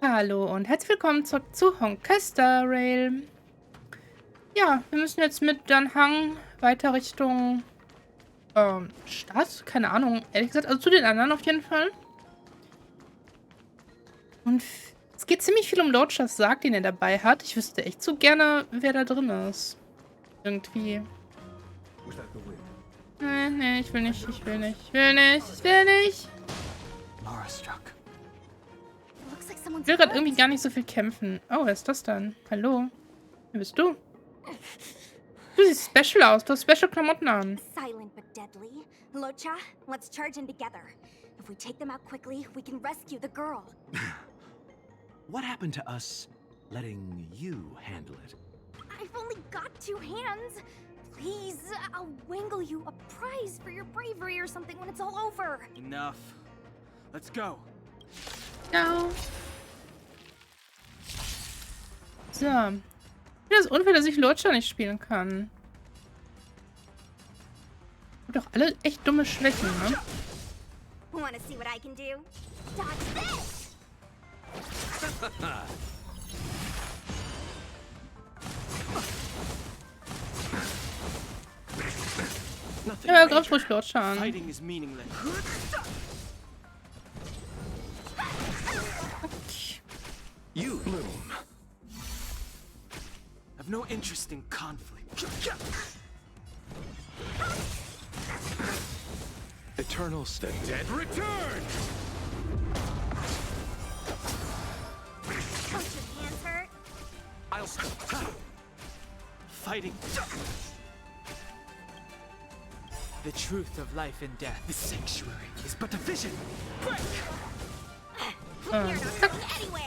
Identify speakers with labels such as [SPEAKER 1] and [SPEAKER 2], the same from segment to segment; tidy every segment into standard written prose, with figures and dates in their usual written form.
[SPEAKER 1] Hallo und herzlich willkommen zurück zu Honkai Star Rail. Ja, wir müssen jetzt mit Dan Hang weiter Richtung Stadt? Keine Ahnung, ehrlich gesagt. Also zu den anderen auf jeden Fall. Und es geht ziemlich viel um Lochas Sarg, den er dabei hat. Ich wüsste echt so gerne, wer da drin ist. Irgendwie. Nee, ich will nicht, ich will nicht, ich will nicht, ich will nicht. Ich will gerade irgendwie gar nicht so viel kämpfen. Oh, wer ist das dann? Hallo? Wer bist du? Du siehst special aus. Du hast special Klamotten an.
[SPEAKER 2] Silent but deadly. Locha, let's charge in together. If we take them out quickly, we can rescue the girl.
[SPEAKER 3] What happened to us letting you handle it?
[SPEAKER 2] I've only got 2 hands. Please, I'll wangle you a prize for your bravery or something when it's all over.
[SPEAKER 4] Enough. Let's go.
[SPEAKER 1] Ciao. So. Ich finde das unfair, dass ich Locha nicht spielen kann. Doch alle echt dumme Schwächen, ne?
[SPEAKER 2] Wanna see what I can do? Dodge this!
[SPEAKER 3] Nothing
[SPEAKER 1] Ja, greif
[SPEAKER 3] major.
[SPEAKER 1] ruhig Locha an.
[SPEAKER 4] Fighting is meaningless.
[SPEAKER 3] You bloom.
[SPEAKER 4] I've no interest in conflict.
[SPEAKER 3] Eternal steady.
[SPEAKER 4] Dead return!
[SPEAKER 2] Don't your hands hurt?
[SPEAKER 3] I'll stop.
[SPEAKER 4] Fighting. The truth of life and death. The sanctuary is but a vision. Break!
[SPEAKER 2] You're not going anywhere!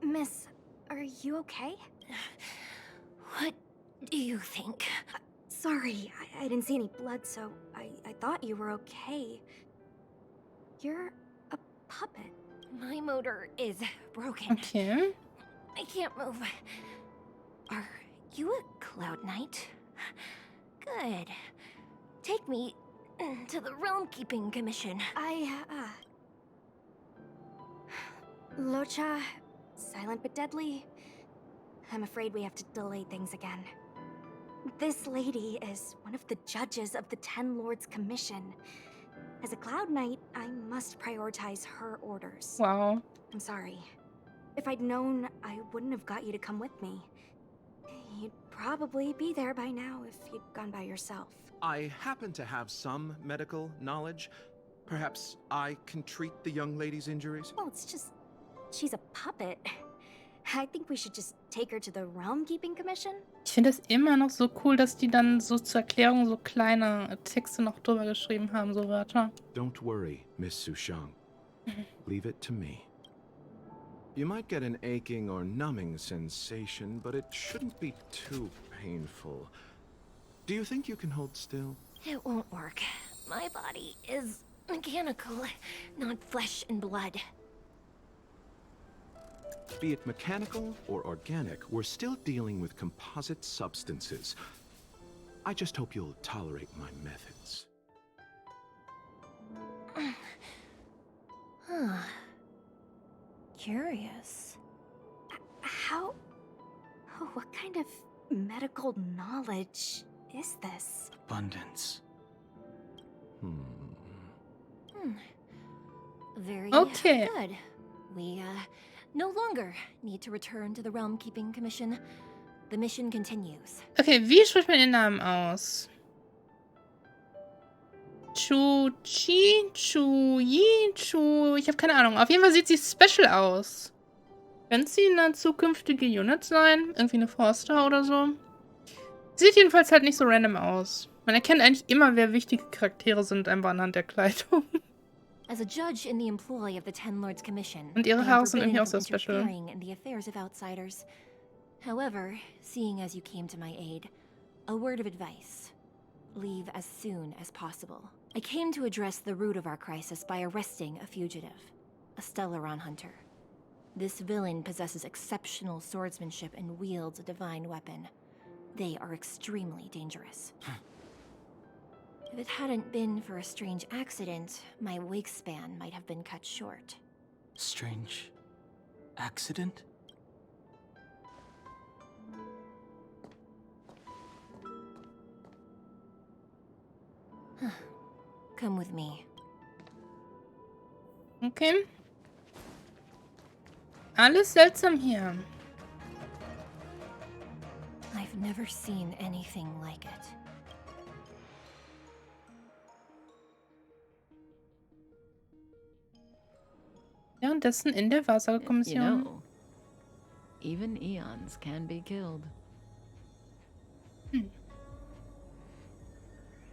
[SPEAKER 2] Miss, are you okay?
[SPEAKER 5] What do you think?
[SPEAKER 2] Sorry, I didn't see any blood, so I thought you were okay. You're a puppet.
[SPEAKER 5] My motor is broken.
[SPEAKER 1] Okay.
[SPEAKER 5] I can't move. Are you a Cloud Knight? Good. Take me to the Realm Keeping Commission.
[SPEAKER 2] Locha, silent but deadly. I'm afraid we have to delay things again. This lady is one of the judges of the Ten Lords Commission. As a Cloud Knight, I must prioritize her orders.
[SPEAKER 1] Wow.
[SPEAKER 2] I'm sorry. If I'd known, I wouldn't have got you to come with me. You'd probably be there by now if you'd gone by yourself.
[SPEAKER 6] I happen to have some medical knowledge. Perhaps I can treat the young lady's injuries?
[SPEAKER 2] Well, it's just... she's a puppet. I think we should just take her to the Realm Keeping Commission.
[SPEAKER 1] Ich finde es immer noch so cool, dass die dann so zur Erklärung so kleine Texte noch drüber geschrieben haben, so Wörter.
[SPEAKER 6] Don't worry, Miss Sushang. Leave it to me. You might get an aching or numbing sensation, but it shouldn't be too painful. Do you think you can hold still?
[SPEAKER 5] It won't work. My body is mechanical, not flesh and blood.
[SPEAKER 6] Be it mechanical or organic, we're still dealing with composite substances. I just hope you'll tolerate my methods.
[SPEAKER 5] Huh. Curious.
[SPEAKER 2] How... oh, what kind of medical knowledge is this?
[SPEAKER 4] Abundance.
[SPEAKER 5] Very
[SPEAKER 1] Okay.
[SPEAKER 5] good. We, no longer need to return to the Realm Keeping Commission. The mission continues.
[SPEAKER 1] Okay, wie spricht man den Namen aus? Xueyi, ich habe keine Ahnung. Auf jeden Fall sieht sie special aus. Könnte sie eine zukünftige Unit sein? Irgendwie eine Forster oder so? Sieht jedenfalls halt nicht so random aus. Man erkennt eigentlich immer, wer wichtige Charaktere sind, einfach anhand der Kleidung.
[SPEAKER 5] As a judge in the employ of the Ten Lords Commission,
[SPEAKER 1] Und ihre
[SPEAKER 5] I am
[SPEAKER 1] Haare sind irgendwie
[SPEAKER 5] forbidden
[SPEAKER 1] auch so
[SPEAKER 5] from
[SPEAKER 1] special.
[SPEAKER 5] interfering in the affairs of outsiders. However, seeing as you came to my aid, a word of advice. Leave as soon as possible. I came to address the root of our crisis by arresting a fugitive, a Stellaron hunter. This villain possesses exceptional swordsmanship and wields a divine weapon. They are extremely dangerous. If it hadn't been for a strange accident, my wingspan might have been cut short.
[SPEAKER 4] Strange accident?
[SPEAKER 5] Come with me.
[SPEAKER 1] Okay. Alles seltsam hier.
[SPEAKER 5] I've never seen anything like it.
[SPEAKER 1] Währenddessen in der
[SPEAKER 7] You
[SPEAKER 1] Wasserkommission.
[SPEAKER 7] know, even eons can be killed.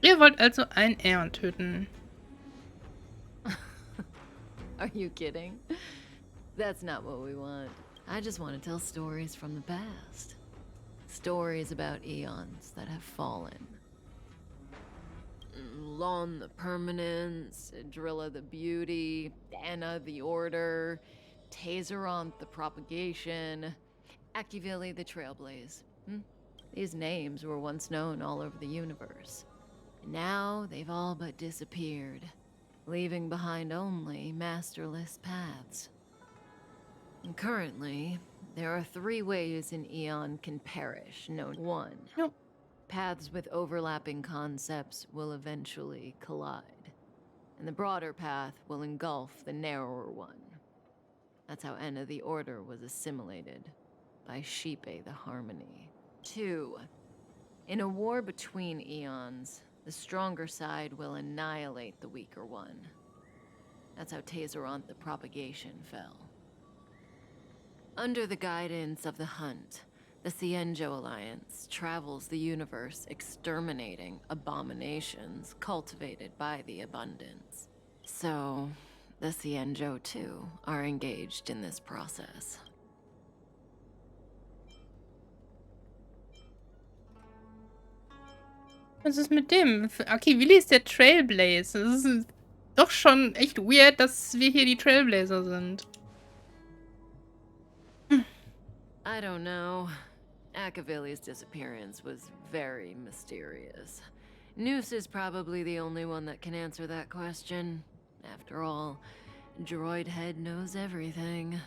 [SPEAKER 1] Ihr wollt also einen Aeon töten.
[SPEAKER 7] Are you kidding? That's not what we want. I just want to tell stories from the past. Stories about eons that have fallen. Lon the Permanence, Drilla the Beauty, Anna the Order, Tazeronth the Propagation, Akivili the Trailblaze. These names were once known all over the universe. Now they've all but disappeared, leaving behind only masterless paths. And currently, there are 3 ways an eon can perish. Known 1.
[SPEAKER 1] Nope.
[SPEAKER 7] Paths with overlapping concepts will eventually collide, and the broader path will engulf the narrower one. That's how Enna the Order was assimilated, by Xipe the Harmony. 2. In a war between eons, the stronger side will annihilate the weaker one. That's how Tazeronth the Propagation fell. Under the guidance of the Hunt, the Cienjo Alliance travels the universe exterminating abominations cultivated by the Abundance. So, the Cienjo too are engaged in this process.
[SPEAKER 1] Was ist mit dem? Akivili ist der Trailblaze. Das ist doch schon echt weird, dass wir hier die Trailblazer sind.
[SPEAKER 7] I don't know. Akavili's disappearance was very mysterious. Noose is probably the only one that can answer that question. After all, Droid Head knows everything.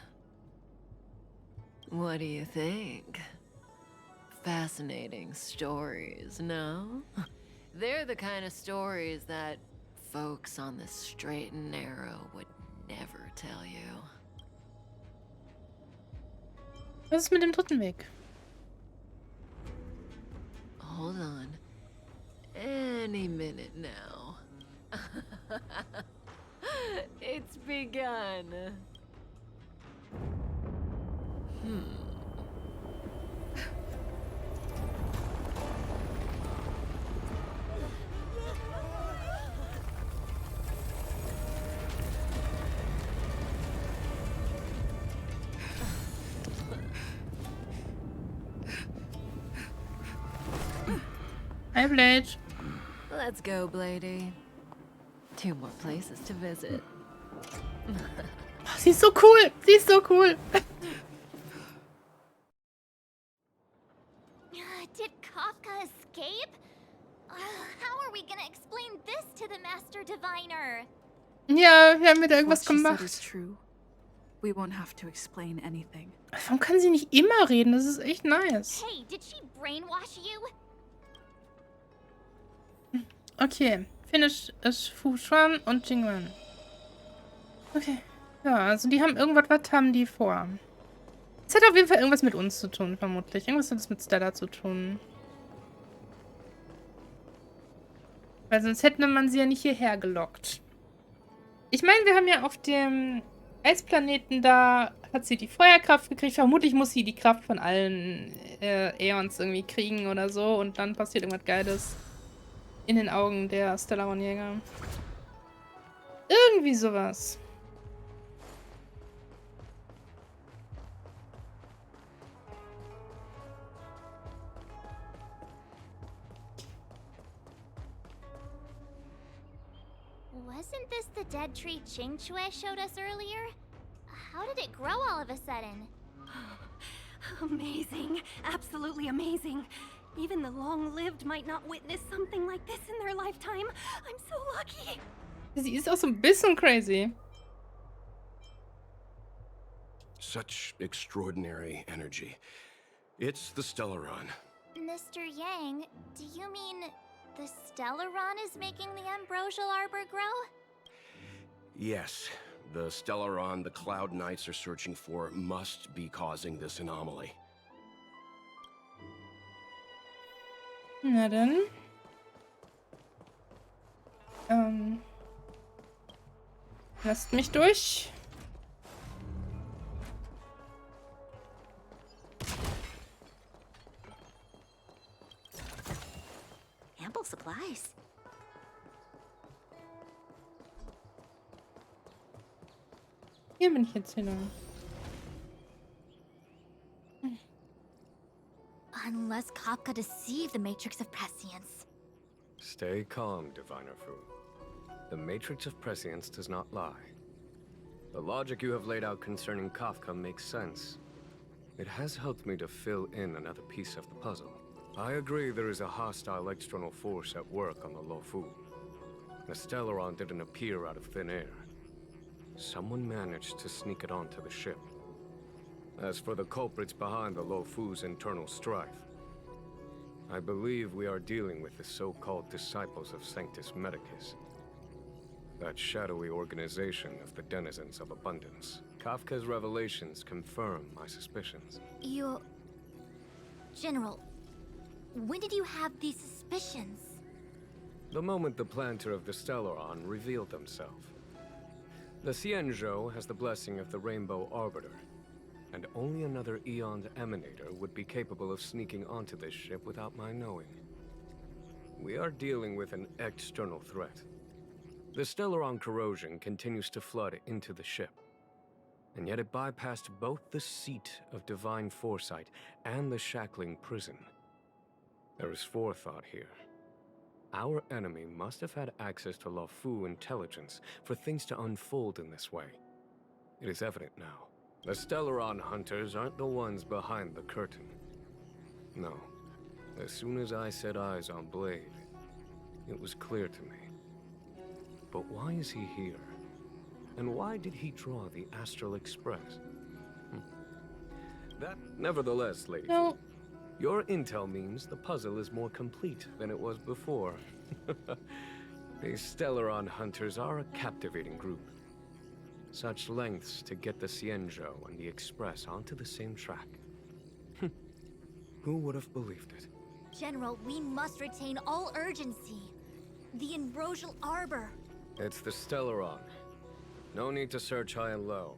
[SPEAKER 7] What do you think? Fascinating stories, no? They're the kind of stories that folks on the straight and narrow would never tell you.
[SPEAKER 1] Was ist mit dem dritten Weg?
[SPEAKER 7] Hold on. Any minute now. It's begun.
[SPEAKER 1] Hi, Blade.
[SPEAKER 7] Let's go, Bladey. 2 more places to visit.
[SPEAKER 1] Sie ist so cool. Sie ist so cool.
[SPEAKER 2] Did Kafka escape? How are we gonna explain this to the Master Diviner?
[SPEAKER 1] Ja, wir haben wieder irgendwas
[SPEAKER 8] What she said
[SPEAKER 1] gemacht.
[SPEAKER 8] is true. We won't have to explain anything.
[SPEAKER 1] Warum kann sie nicht immer reden? Das ist echt nice.
[SPEAKER 2] Hey, did she brainwash you?
[SPEAKER 1] Okay. Finish ist Fushuan und Jingwen. Okay. Ja, also die haben irgendwas, was haben die vor? Es hat auf jeden Fall irgendwas mit uns zu tun, vermutlich. Irgendwas hat es mit Stella zu tun. Weil sonst hätte man sie ja nicht hierher gelockt. Ich meine, wir haben ja auf dem Eisplaneten da, hat sie die Feuerkraft gekriegt. Vermutlich muss sie die Kraft von allen Aeons irgendwie kriegen oder so. Und dann passiert irgendwas Geiles in den Augen der Stellaron-Jäger. Irgendwie sowas.
[SPEAKER 2] Wasn't this the dead tree Qingxue showed us earlier? How did it grow all of a sudden?
[SPEAKER 9] Amazing. Absolutely amazing.
[SPEAKER 2] Even the long-lived might not witness something like this in their lifetime. I'm so lucky.
[SPEAKER 1] Sie ist auch so ein bisschen crazy.
[SPEAKER 6] Such extraordinary energy. It's the Stellaron.
[SPEAKER 9] Mr. Yang, do you mean the Stellaron is making the ambrosial arbor grow?
[SPEAKER 6] Yes, the Stellaron the Cloud Knights are searching for must be causing this anomaly.
[SPEAKER 1] Na dann. Lasst mich durch.
[SPEAKER 2] Ample supplies.
[SPEAKER 1] Hier bin ich jetzt hin.
[SPEAKER 9] Unless Kafka deceived the Matrix of Prescience.
[SPEAKER 10] Stay calm, Diviner Fu. The Matrix of Prescience does not lie. The logic you have laid out concerning Kafka makes sense. It has helped me to fill in another piece of the puzzle. I agree there is a hostile external force at work on the Luofu. The Stellaron didn't appear out of thin air. Someone managed to sneak it onto the ship. As for the culprits behind the Luofu's internal strife, I believe we are dealing with the so-called Disciples of Sanctus Medicus. That shadowy organization of the denizens of abundance. Kafka's revelations confirm my suspicions.
[SPEAKER 9] General, when did you have these suspicions?
[SPEAKER 10] The moment the planter of the Stellaron revealed himself. The Xianzhou has the blessing of the Rainbow Arbiter, and only another Eon's Emanator would be capable of sneaking onto this ship without my knowing. We are dealing with an external threat. The Stellaron corrosion continues to flood into the ship, and yet it bypassed both the seat of divine foresight and the shackling prison. There is forethought here. Our enemy must have had access to Luofu intelligence for things to unfold in this way. It is evident now. The Stellaron hunters aren't the ones behind the curtain. No. As soon as I set eyes on Blade, it was clear to me. But why is he here? And why did he draw the Astral Express? That, nevertheless, lady.
[SPEAKER 1] No.
[SPEAKER 10] Your intel means the puzzle is more complete than it was before. These Stellaron hunters are a captivating group. Such lengths to get the Xianzhou and the Express onto the same track. Who would have believed it?
[SPEAKER 9] General, we must retain all urgency. The ambrosial arbor.
[SPEAKER 10] It's the Stellaron. No need to search high and low.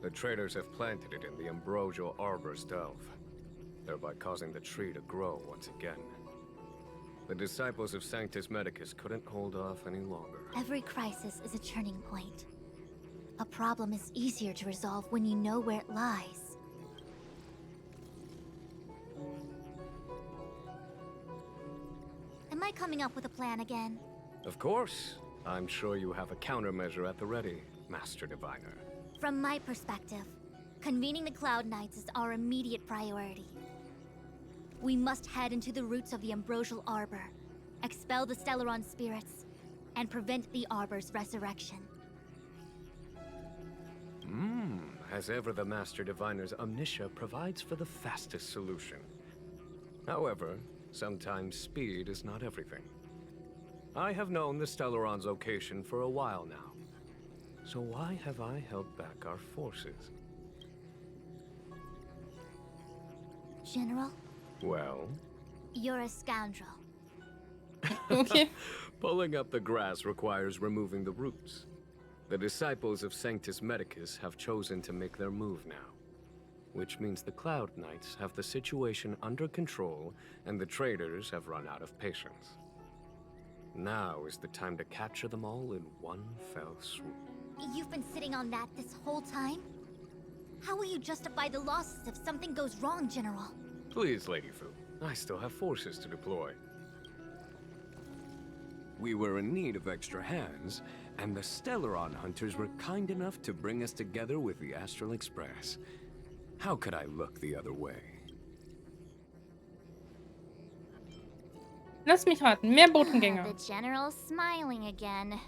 [SPEAKER 10] The traders have planted it in the ambrosial arbor's delve, thereby causing the tree to grow once again. The disciples of Sanctus Medicus couldn't hold off any longer.
[SPEAKER 9] Every crisis is a turning point. A problem is easier to resolve when you know where it lies. Am I coming up with a plan again?
[SPEAKER 10] Of course. I'm sure you have a countermeasure at the ready, Master Diviner.
[SPEAKER 9] From my perspective, convening the Cloud Knights is our immediate priority. We must head into the roots of the ambrosial arbor, expel the Stellaron spirits, and prevent the arbor's resurrection.
[SPEAKER 10] As ever, the Master Diviner's omniscia provides for the fastest solution. However, sometimes speed is not everything. I have known the Stellaron's location for a while now. So why have I held back our forces?
[SPEAKER 9] General?
[SPEAKER 10] Well?
[SPEAKER 9] You're a scoundrel.
[SPEAKER 1] Okay.
[SPEAKER 10] Pulling up the grass requires removing the roots. The disciples of Sanctus Medicus have chosen to make their move now, which means the Cloud Knights have the situation under control and the traders have run out of patience. Now is the time to capture them all in one fell swoop.
[SPEAKER 9] You've been sitting on that this whole time? How will you justify the losses if something goes wrong, General?
[SPEAKER 10] Please, Lady Fu. I still have forces to deploy. We were in need of extra hands, and the Stellaron hunters were kind enough to bring us together with the Astral Express. How could I look the other way?
[SPEAKER 1] Lass mich raten. Mehr
[SPEAKER 9] The
[SPEAKER 1] Botengänge.
[SPEAKER 9] General's smiling again.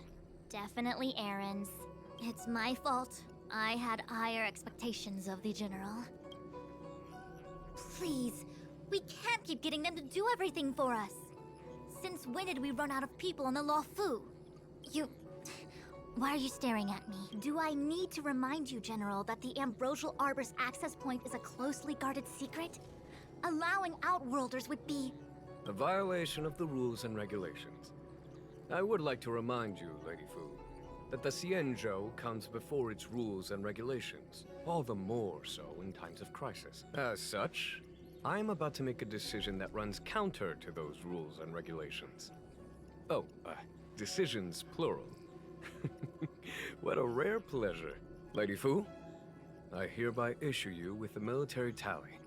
[SPEAKER 9] Definitely errands. It's my fault. I had higher expectations of the General. Please, we can't keep getting them to do everything for us. Since when did we run out of people on the Lawfu? Why are you staring at me? Do I need to remind you, General, that the Ambrosial Arbor's access point is a closely guarded secret? Allowing Outworlders would be...
[SPEAKER 10] A violation of the rules and regulations. I would like to remind you, Lady Fu, that the Xianzhou comes before its rules and regulations, all the more so in times of crisis. As such, I am about to make a decision that runs counter to those rules and regulations. Oh, decisions plural. What a rare pleasure. Lady Fu, I hereby issue you with the military tally.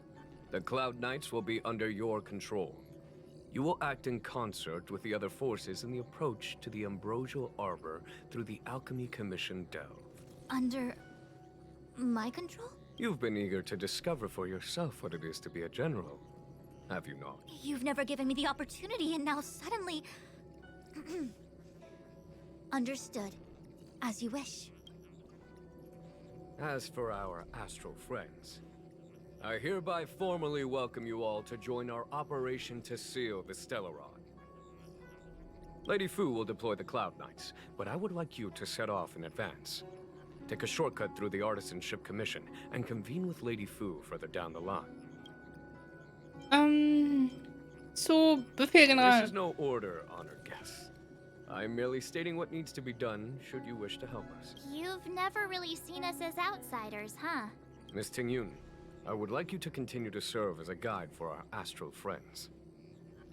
[SPEAKER 10] The Cloud Knights will be under your control. You will act in concert with the other forces in the approach to the Ambrosial Arbor through the Alchemy Commission Delve.
[SPEAKER 9] Under... my control?
[SPEAKER 10] You've been eager to discover for yourself what it is to be a general, have you not?
[SPEAKER 9] You've never given me the opportunity, and now suddenly... Understood. As you wish.
[SPEAKER 10] As for our astral friends, I hereby formally welcome you all to join our operation to seal the Stellaron. Lady Fu will deploy the Cloud Knights, but I would like you to set off in advance. Take a shortcut through the Artisanship Commission and convene with Lady Fu further down the line.
[SPEAKER 1] Zu Befehl, General.
[SPEAKER 10] This is no order, honored guests. I'm merely stating what needs to be done should you wish to help us.
[SPEAKER 9] You've never really seen us as outsiders, huh?
[SPEAKER 10] Miss Tingyun, I would like you to continue to serve as a guide for our astral friends.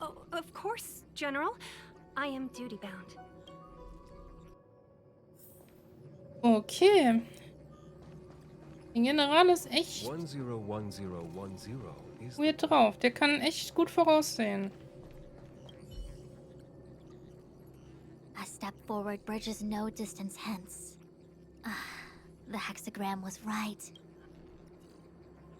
[SPEAKER 11] Oh, of course, General. I am duty-bound.
[SPEAKER 1] Okay. Der General ist echt
[SPEAKER 6] 101010 is
[SPEAKER 1] weird drauf. Der kann echt gut voraussehen.
[SPEAKER 9] A step forward bridges no distance hence. The hexagram was right.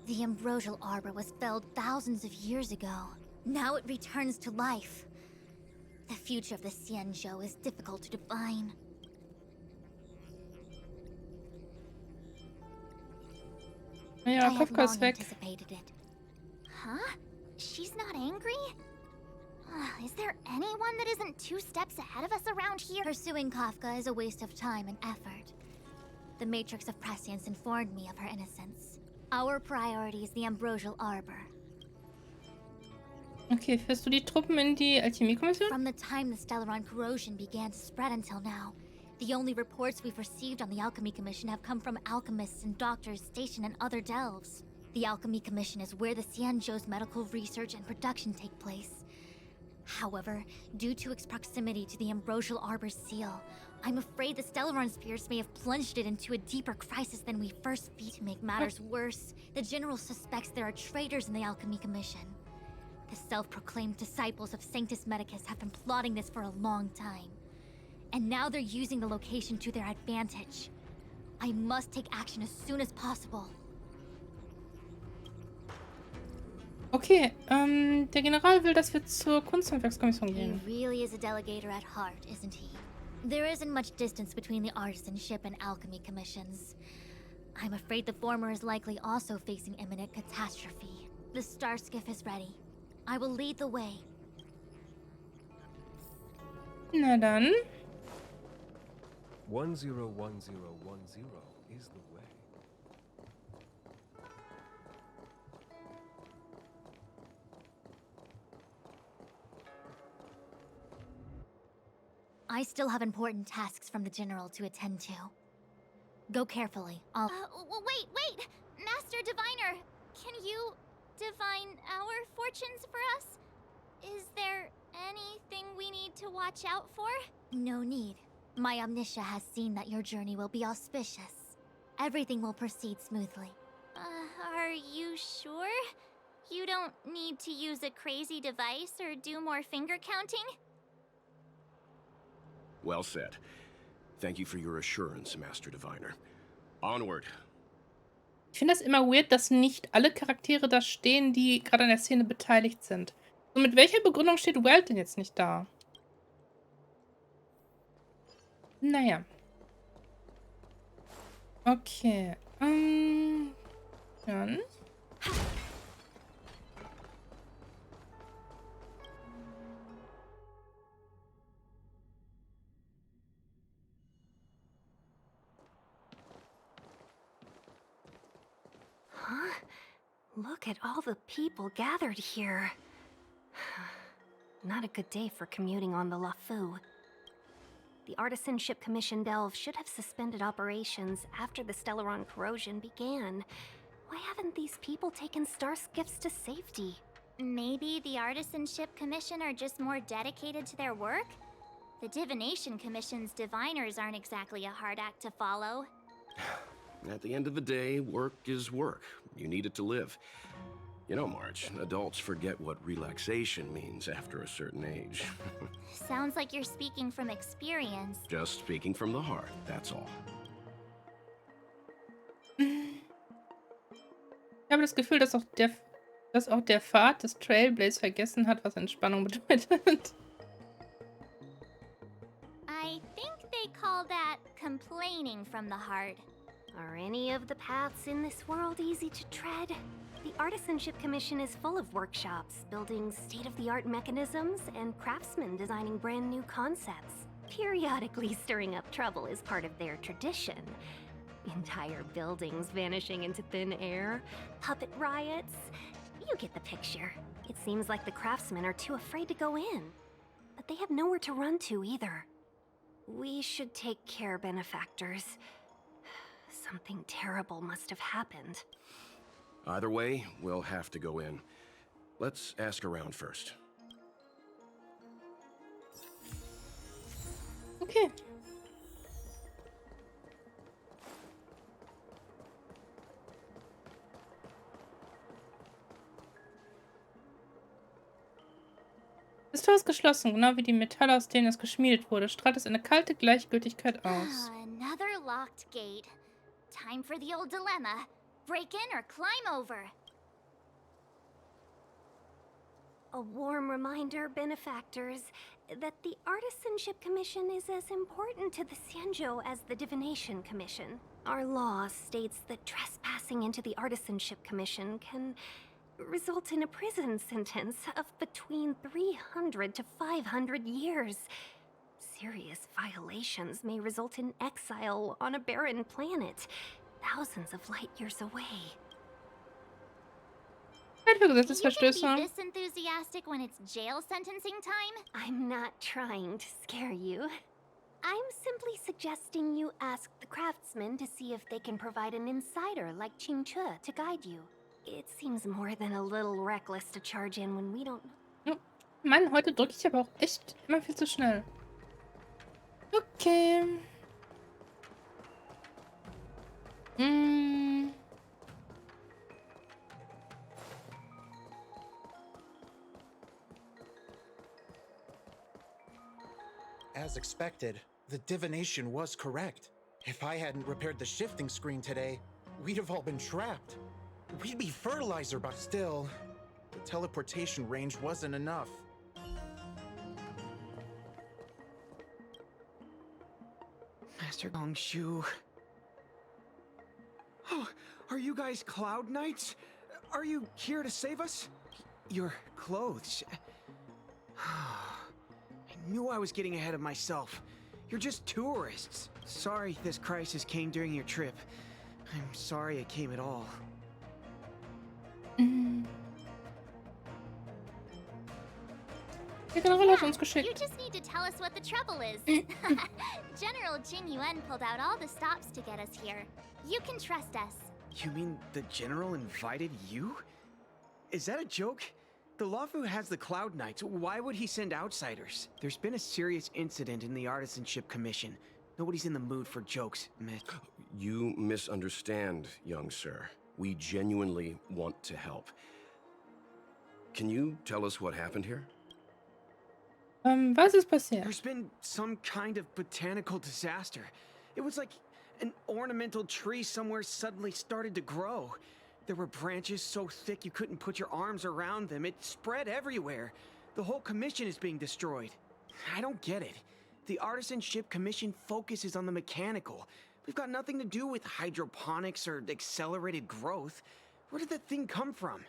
[SPEAKER 9] The Ambrosial Arbor was felled thousands of years ago. Now it returns to life. The future of the Xianzhou is difficult to define.
[SPEAKER 1] Ja,
[SPEAKER 9] I have
[SPEAKER 1] Kafka ist
[SPEAKER 9] long
[SPEAKER 1] weg.
[SPEAKER 9] anticipated it. Huh? She's not angry? Is there anyone that isn't 2 steps ahead of us around here? Pursuing Kafka is a waste of time and effort. The Matrix of Prescience informed me of her innocence. Our priority is the Ambrosial Arbor.
[SPEAKER 1] Okay, führst du die Truppen in die Alchemie-Kommission?
[SPEAKER 9] From the time the Stellaron corrosion began to spread until now, the only reports we've received on the Alchemy Commission have come from alchemists and doctors stationed in other delves. The Alchemy Commission is where the Xianzhou's medical research and production take place. However, due to its proximity to the Ambrosial Arbor's seal, I'm afraid the Stellaron spirits may have plunged it into a deeper crisis than we first feared. To make matters worse, the General suspects there are traitors in the Alchemy Commission. The self-proclaimed disciples of Sanctus Medicus have been plotting this for a long time. And now they're using the location to their advantage. I must take action as soon as possible.
[SPEAKER 1] Okay, der General will, dass wir zur Kunsthandwerkskommission
[SPEAKER 9] He
[SPEAKER 1] gehen.
[SPEAKER 9] really is a delegator at heart, isn't he? There isn't much distance between the Artisanship and Alchemy Commissions. I'm afraid the former is likely also facing imminent catastrophe. The star skiff is ready. I will lead the way.
[SPEAKER 1] Na dann.
[SPEAKER 6] 101010 is the way.
[SPEAKER 9] I still have important tasks from the General to attend to. Go carefully. I'll... wait! Master Diviner! Can you divine our fortunes for us? Is there anything we need to watch out for? No need. My Omniscia has seen that your journey will be auspicious. Everything will proceed smoothly. Are you sure? You don't need to use a crazy device or do more finger counting?
[SPEAKER 12] Well said. Thank you for your assurance, Master Diviner. Onward.
[SPEAKER 1] Ich finde das immer weird, dass nicht alle Charaktere da stehen, die gerade an der Szene beteiligt sind. Und mit welcher Begründung steht Welt denn jetzt nicht da? Naja. Okay. Dann.
[SPEAKER 2] Huh? Look at all the people gathered here. Not a good day for commuting on the LaFu. The Artisanship Commission Delve should have suspended operations after the Stellaron corrosion began. Why haven't these people taken star skiffs to safety?
[SPEAKER 9] Maybe the Artisanship Commission are just more dedicated to their work? The Divination Commission's diviners aren't exactly a hard act to follow.
[SPEAKER 12] At the end of the day, work is work. You need it to live. You know, March, adults forget what relaxation means after a certain age.
[SPEAKER 9] Sounds like you're speaking from experience.
[SPEAKER 12] Just speaking from the heart, that's all.
[SPEAKER 1] Ich habe das Gefühl, dass auch der Pfad des Trailblaze vergessen hat, was Entspannung bedeutet.
[SPEAKER 9] I think they call that complaining from the heart.
[SPEAKER 2] Are any of the paths in this world easy to tread? The Artisanship Commission is full of workshops, building state-of-the-art mechanisms, and craftsmen designing brand new concepts. Periodically stirring up trouble is part of their tradition. Entire buildings vanishing into thin air, puppet riots. You get the picture. It seems like the craftsmen are too afraid to go in. But they have nowhere to run to either. We should take care, benefactors. Something terrible must have happened.
[SPEAKER 12] Either way, we'll have to go in. Let's ask around first.
[SPEAKER 1] Okay. Das Tor ist geschlossen, genau wie die Metalle, aus denen es geschmiedet wurde. Strahlt es eine kalte Gleichgültigkeit aus.
[SPEAKER 9] Another locked gate. Time for the old dilemma. Break in or climb over.
[SPEAKER 2] A warm reminder, benefactors, that the Artisanship Commission is as important to the Xianzhou as the Divination Commission. Our law states that trespassing into the Artisanship Commission can result in a prison sentence of between 300 to 500 years. Serious violations may result in exile on a barren planet, thousands of light years away.
[SPEAKER 9] You can be this enthusiastic when it's jail sentencing time?
[SPEAKER 2] I'm not trying to scare you. I'm simply suggesting you ask the craftsmen to see if they can provide an insider like Qingche to guide you. It seems more than a little reckless to charge in when we don't...
[SPEAKER 1] Mann, heute drücke ich aber auch echt immer viel zu schnell. Okay.
[SPEAKER 13] As expected, the divination was correct. If I hadn't repaired the shifting screen today, we'd have all been trapped. We'd be fertilizer, but still, the teleportation range wasn't enough.
[SPEAKER 14] Master Gongshu. Oh, are you guys Cloud Knights? Are you here to save us? Your clothes. I knew I was getting ahead of myself. You're just tourists. Sorry this crisis came during your trip. I'm sorry it came at all.
[SPEAKER 1] Der General hat uns geschickt.
[SPEAKER 9] You just need to tell us what the trouble is. General Jing Yuan pulled out all the stops to get us here. You can trust us.
[SPEAKER 14] You mean the General invited you? Is that a joke? The Luofu has the Cloud Knights. Why would he send outsiders? There's been a serious incident in the Artisanship Commission. Nobody's in the mood for jokes, meh.
[SPEAKER 12] You misunderstand, young sir. We genuinely want to help. Can you tell us what happened here?
[SPEAKER 1] Was ist passiert?
[SPEAKER 14] There's been some kind of botanical disaster. It was like an ornamental tree somewhere suddenly started to grow. There were branches so thick you couldn't put your arms around them. It spread everywhere. The whole commission is being destroyed. I don't get it. The Artisanship Commission focuses on the mechanical. We've got nothing to do with hydroponics or accelerated growth. Where did that thing come from?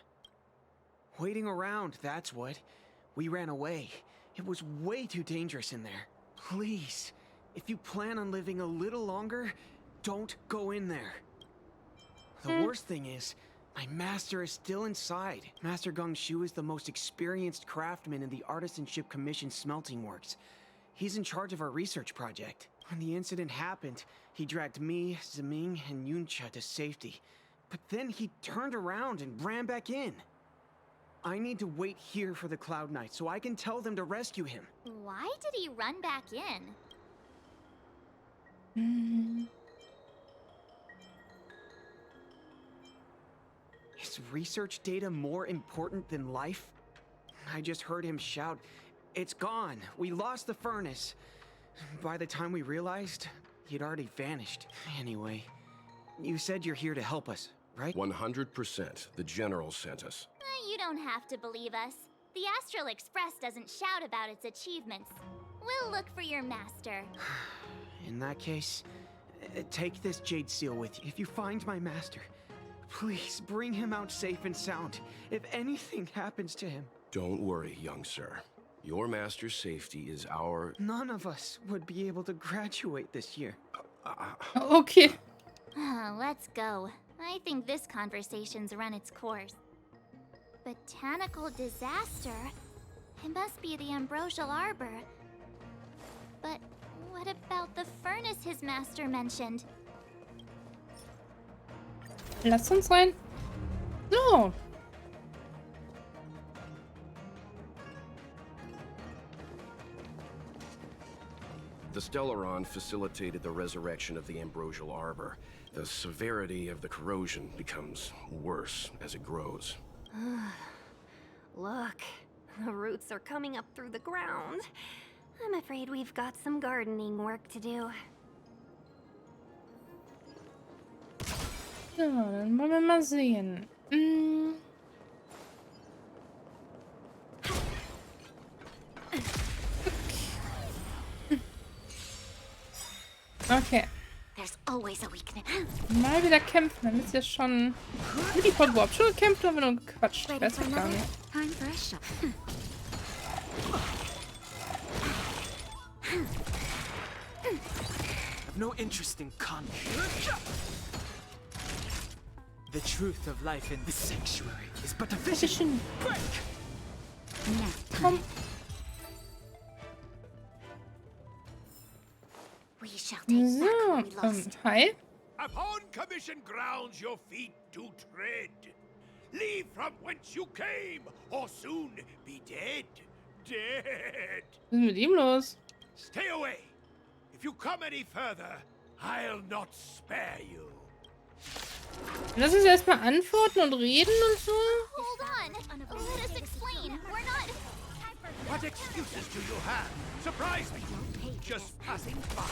[SPEAKER 14] Waiting around, that's what. We ran away. It was way too dangerous in there. Please, if you plan on living a little longer, don't go in there. The worst thing is, my master is still inside. Master Gongshu is the most experienced craftsman in the Artisanship Commission smelting works. He's in charge of our research project. When the incident happened, he dragged me, Zeming, and Yuncha to safety. But then he turned around and ran back in. I need to wait here for the Cloud Knight so I can tell them to rescue him.
[SPEAKER 9] Why did he run back in?
[SPEAKER 14] Is research data more important than life? I just heard him shout, "It's gone! We lost the furnace!" By the time we realized, he'd already vanished. Anyway, you said you're here to help us, right?
[SPEAKER 12] 100%. The General sent us.
[SPEAKER 9] You don't have to believe us. The Astral Express doesn't shout about its achievements. We'll look for your master.
[SPEAKER 14] In that case, take this jade seal with you. If you find my master, please bring him out safe and sound. If anything happens to him.
[SPEAKER 12] Don't worry, young sir. Your master's safety is our...
[SPEAKER 14] None of us would be able to graduate this year.
[SPEAKER 1] Okay.
[SPEAKER 9] Let's go. I think this conversation's run its course. Botanical disaster? It must be the Ambrosial Arbor. But what about the furnace his master mentioned?
[SPEAKER 1] Lass uns rein. So.
[SPEAKER 12] The Stellaron facilitated the resurrection of the Ambrosial Arbor. The severity of the corrosion becomes worse as it grows.
[SPEAKER 11] Look, the roots are coming up through the ground. I'm afraid we've got some gardening work to do.
[SPEAKER 1] So, dann wollen wir mal sehen. Okay.
[SPEAKER 9] There's always a weakness.
[SPEAKER 1] Mal wieder kämpfen. Dann ist ja schon... Haben die Folge überhaupt schon gekämpft oder nur gequatscht? Ich weiß ich gar nicht.
[SPEAKER 11] Time for a shot.
[SPEAKER 4] I've no interest in conflict. The truth of life in this sanctuary is but a vision. Break!
[SPEAKER 1] Komm.
[SPEAKER 9] We shall take back what we
[SPEAKER 1] So,
[SPEAKER 9] lost.
[SPEAKER 1] hi.
[SPEAKER 15] Upon commission grounds your feet do tread. Leave from whence you came, or soon be dead. Dead.
[SPEAKER 1] Was ist mit ihm los?
[SPEAKER 15] Stay away. If you come any further, I'll not spare you.
[SPEAKER 1] Lass uns erstmal antworten und reden und so.
[SPEAKER 9] Hold on. Let us explain. We're not...
[SPEAKER 15] What excuses do you have? Surprise me. Just passing by.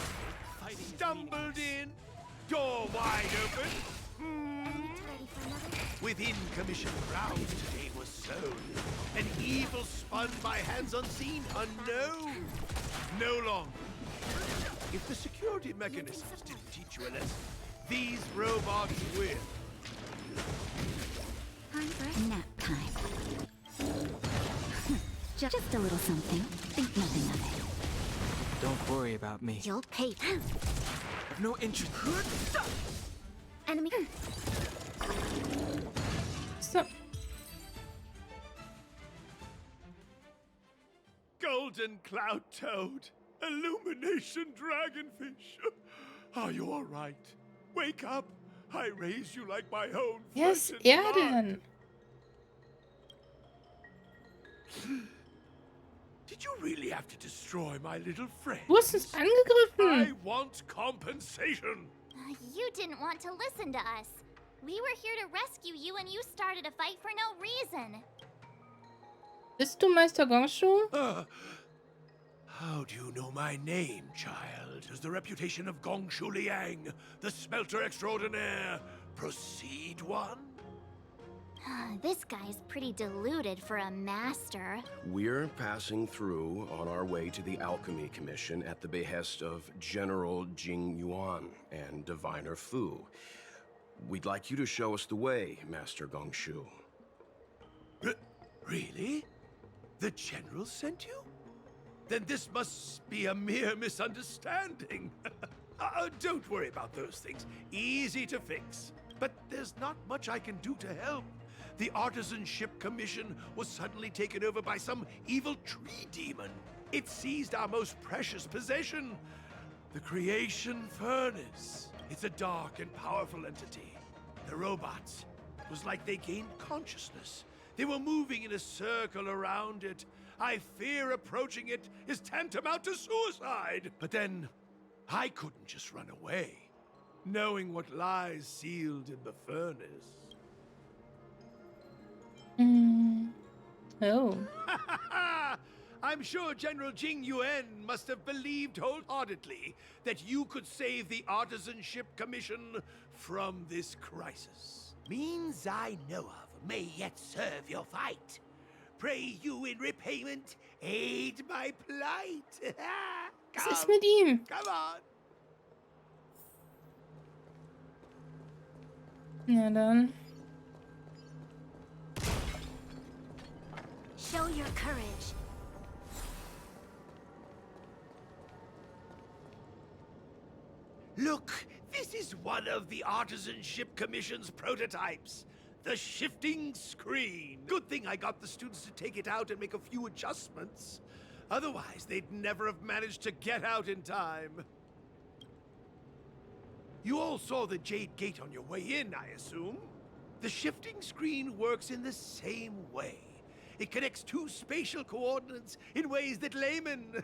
[SPEAKER 15] Stumbled in. Door wide open. Within commission grounds today was sown. An evil spun by hands unseen, unknown. No longer. If the security mechanisms didn't teach you a lesson, these robots will.
[SPEAKER 11] Time for nap time. Just a little something. Think nothing of it.
[SPEAKER 4] Don't worry about me.
[SPEAKER 11] You'll pay.
[SPEAKER 4] I've no interest.
[SPEAKER 11] Enemy.
[SPEAKER 1] So.
[SPEAKER 15] Golden cloud toad. Illumination dragonfish. Are you all right? Wake up. I raise you like my own
[SPEAKER 1] Yes,
[SPEAKER 15] flesh and blood.
[SPEAKER 1] Erden.
[SPEAKER 15] Did you really have to destroy my little friend?
[SPEAKER 1] Du hast uns angegriffen.
[SPEAKER 15] I want compensation.
[SPEAKER 9] You didn't want to listen to us. We were here to rescue you and you started a fight for no reason.
[SPEAKER 1] Bist du Meister Gongshu?
[SPEAKER 15] How do you know my name, child? Does the reputation of Gongshu Liang, the smelter extraordinaire, precede one?
[SPEAKER 9] This guy's pretty deluded for a master.
[SPEAKER 12] We're passing through on our way to the Alchemy Commission at the behest of General Jing Yuan and Diviner Fu. We'd like you to show us the way, Master Gongshu.
[SPEAKER 15] Really? The General sent you? Then this must be a mere misunderstanding. Don't worry about those things. Easy to fix. But there's not much I can do to help. The Artisanship Commission was suddenly taken over by some evil tree demon. It seized our most precious possession, the Creation Furnace. It's a dark and powerful entity. The robots, it was like they gained consciousness. They were moving in a circle around it. I fear approaching it is tantamount to suicide. But then, I couldn't just run away, knowing what lies sealed in the furnace.
[SPEAKER 1] Oh.
[SPEAKER 15] I'm sure General Jing Yuan must have believed wholeheartedly that you could save the Artisanship Commission from this crisis. Means I know of may yet serve your fight. Pray you in repayment aid my plight.
[SPEAKER 1] Was ist mit ihm?
[SPEAKER 15] Come on.
[SPEAKER 1] Na dann.
[SPEAKER 2] Show your courage.
[SPEAKER 15] Look, this is one of the Artisanship Commission's prototypes. The shifting screen. Good thing I got the students to take it out and make a few adjustments. Otherwise, they'd never have managed to get out in time. You all saw the Jade Gate on your way in, I assume? The shifting screen works in the same way. It connects two spatial coordinates in ways that laymen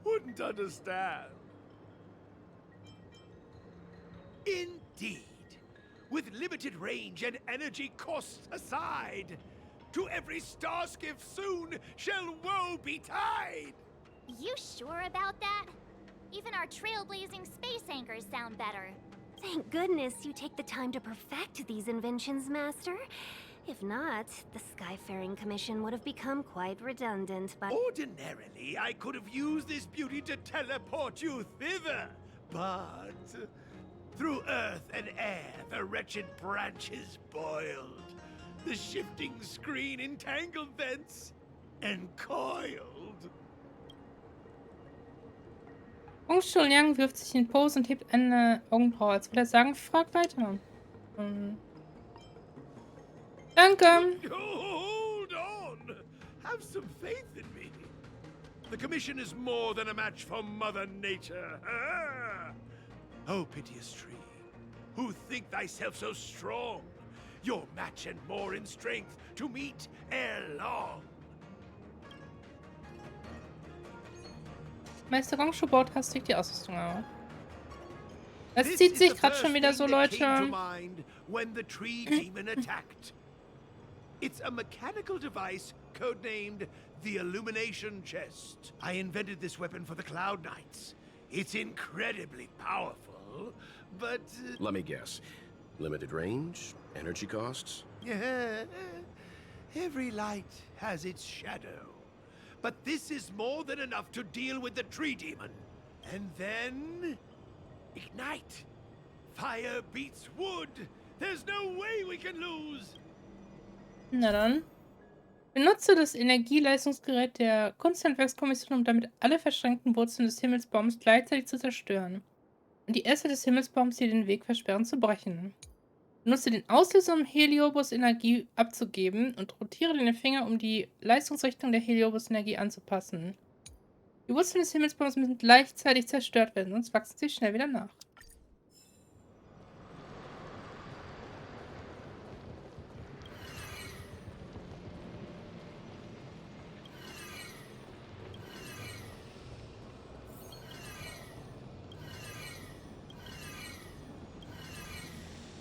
[SPEAKER 15] wouldn't understand. Indeed. With limited range and energy costs aside, to every star skiff soon shall woe betide!
[SPEAKER 9] You sure about that? Even our trailblazing space anchors sound better.
[SPEAKER 11] Thank goodness you take the time to perfect these inventions, Master. If not, the Skyfaring Commission would have become quite redundant, but...
[SPEAKER 15] Ordinarily, I could have used this beauty to teleport you thither, but... through earth and air, the wretched branches boiled. The shifting screen entangled thence and coiled.
[SPEAKER 1] Gongshu Liang wirft sich in Pose und hebt eine Augenbraue, als würde er sagen, frag weiter. Danke.
[SPEAKER 15] Hold on! Have some faith in me. The Commission is more than a match for Mother Nature. Oh, piteous tree, who think thyself so strong, your match and more in strength to meet ere long.
[SPEAKER 1] Meister Gongshu baut hastig die Ausrüstung auf. Es zieht sich gerade schon wieder so, Leute.
[SPEAKER 15] When the tree demon attacked. It's a mechanical device codenamed the Illumination Chest. I invented this weapon for the Cloud Knights. It's incredibly powerful, but...
[SPEAKER 12] Let me guess. Limited range? Energy costs?
[SPEAKER 15] Yeah. Every light has its shadow. But this is more than enough to deal with the tree demon. And then... ignite. Fire beats wood. There's no way we can lose.
[SPEAKER 1] Na dann. Benutze das Energieleistungsgerät der Kunsthandwerkskommission, um damit alle verschränkten Wurzeln des Himmelsbaums gleichzeitig zu zerstören und die Äste des Himmelsbaums, die den Weg versperren, zu brechen. Benutze den Auslöser, um Heliobus-Energie abzugeben und rotiere deine Finger, um die Leistungsrichtung der Heliobus-Energie anzupassen. Die Wurzeln des Himmelsbaums müssen gleichzeitig zerstört werden, sonst wachsen sie schnell wieder nach.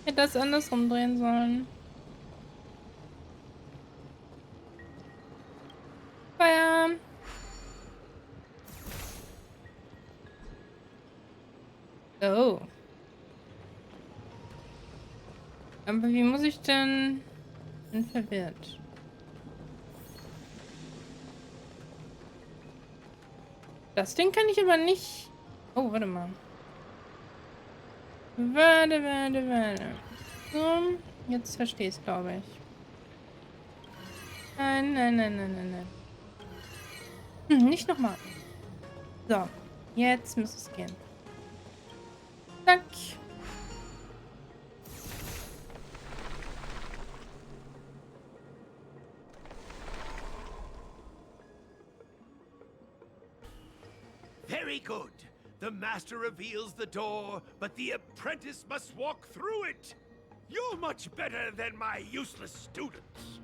[SPEAKER 1] Ich hätte das andersrum drehen sollen. Feuer! Oh. Aber wie muss ich denn... Bin verwirrt. Das Ding kann ich aber nicht... Oh, warte mal. Warte. So, jetzt verstehe ich es, glaube ich. Nein. Nicht nochmal. So, jetzt muss es gehen. Zack.
[SPEAKER 15] Very good. The master reveals the door, but the apprentice must walk through it. You're much better than my useless students.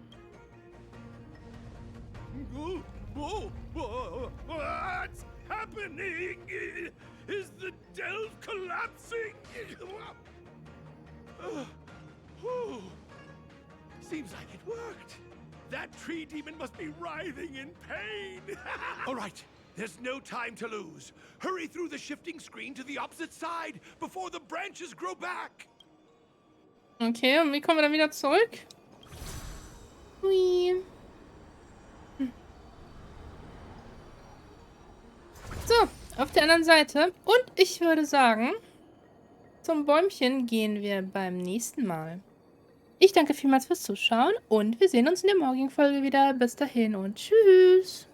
[SPEAKER 15] What's happening? Is the delve collapsing? Seems like it worked. That tree demon must be writhing in pain. All right. There's no time to lose. Hurry through the shifting screen to the opposite side before the branches grow back.
[SPEAKER 1] Okay, und wie kommen wir dann wieder zurück? Hui. So, auf der anderen Seite. Und ich würde sagen, zum Bäumchen gehen wir beim nächsten Mal. Ich danke vielmals fürs Zuschauen und wir sehen uns in der morgigen Folge wieder. Bis dahin und tschüss.